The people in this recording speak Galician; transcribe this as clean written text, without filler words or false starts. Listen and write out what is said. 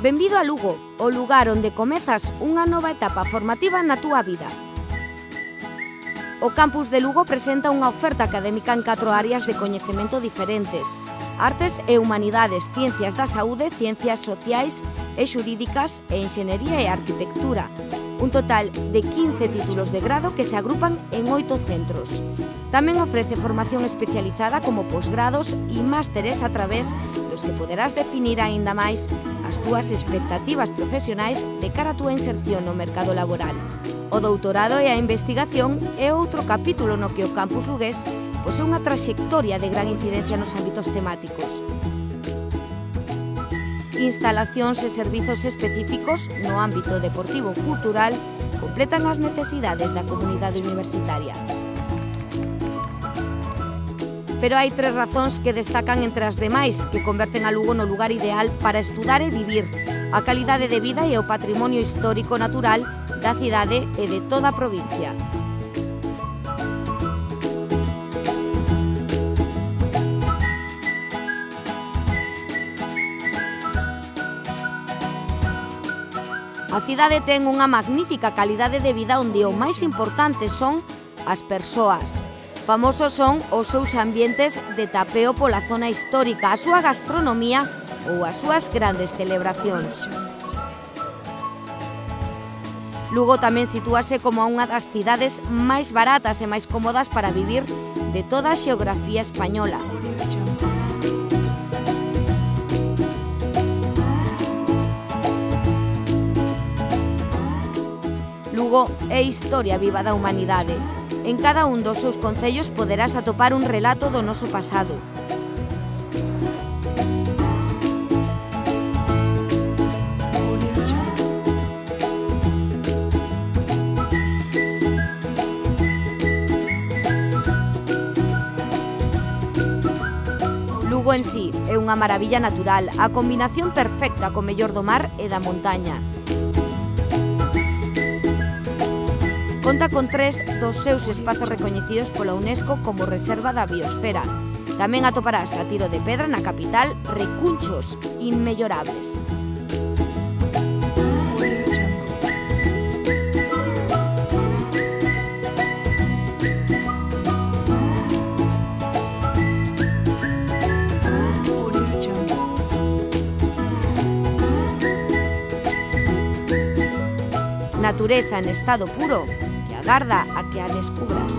Benvido a Lugo, o lugar onde comezas unha nova etapa formativa na túa vida. O campus de Lugo presenta unha oferta académica en 4 áreas de coñecemento diferentes: artes e humanidades, ciencias da saúde, ciencias sociais e xurídicas e enxeñería e arquitectura. Un total de 15 títulos de grado que se agrupan en 8 centros. Tamén ofrece formación especializada como posgrados e másteres a través dos que poderás definir aínda máis as túas expectativas profesionais de cara a túa inserción no mercado laboral. O doutorado e a investigación é outro capítulo no que o campus lugués posee unha traxectoria de gran incidencia nos ámbitos temáticos. Instalacións e servizos específicos no ámbito deportivo e cultural completan as necesidades da comunidade universitaria. Pero hai 3 razóns que destacan entre as demais que converten a Lugo no lugar ideal para estudar e vivir: a calidade de vida e o patrimonio histórico natural da cidade e de toda a provincia. A cidade ten unha magnífica calidade de vida onde o máis importante son as persoas. Famosos son os seus ambientes de tapeo pola zona histórica, a súa gastronomía ou as súas grandes celebracións. Lugo tamén sitúase como unha das cidades máis baratas e máis cómodas para vivir de toda a xeografía española. Lugo é historia viva da humanidade. En cada un dos seus concellos poderás atopar un relato do noso pasado. Lugo en sí é unha maravilla natural, a combinación perfecta co mellor do mar e da montaña. Conta con 3 dos seus espazos recoñecidos pola UNESCO como Reserva da Biosfera. Tamén atoparás a tiro de pedra na capital recunchos inmellorables. Natureza en estado puro, agarda a que a descubras.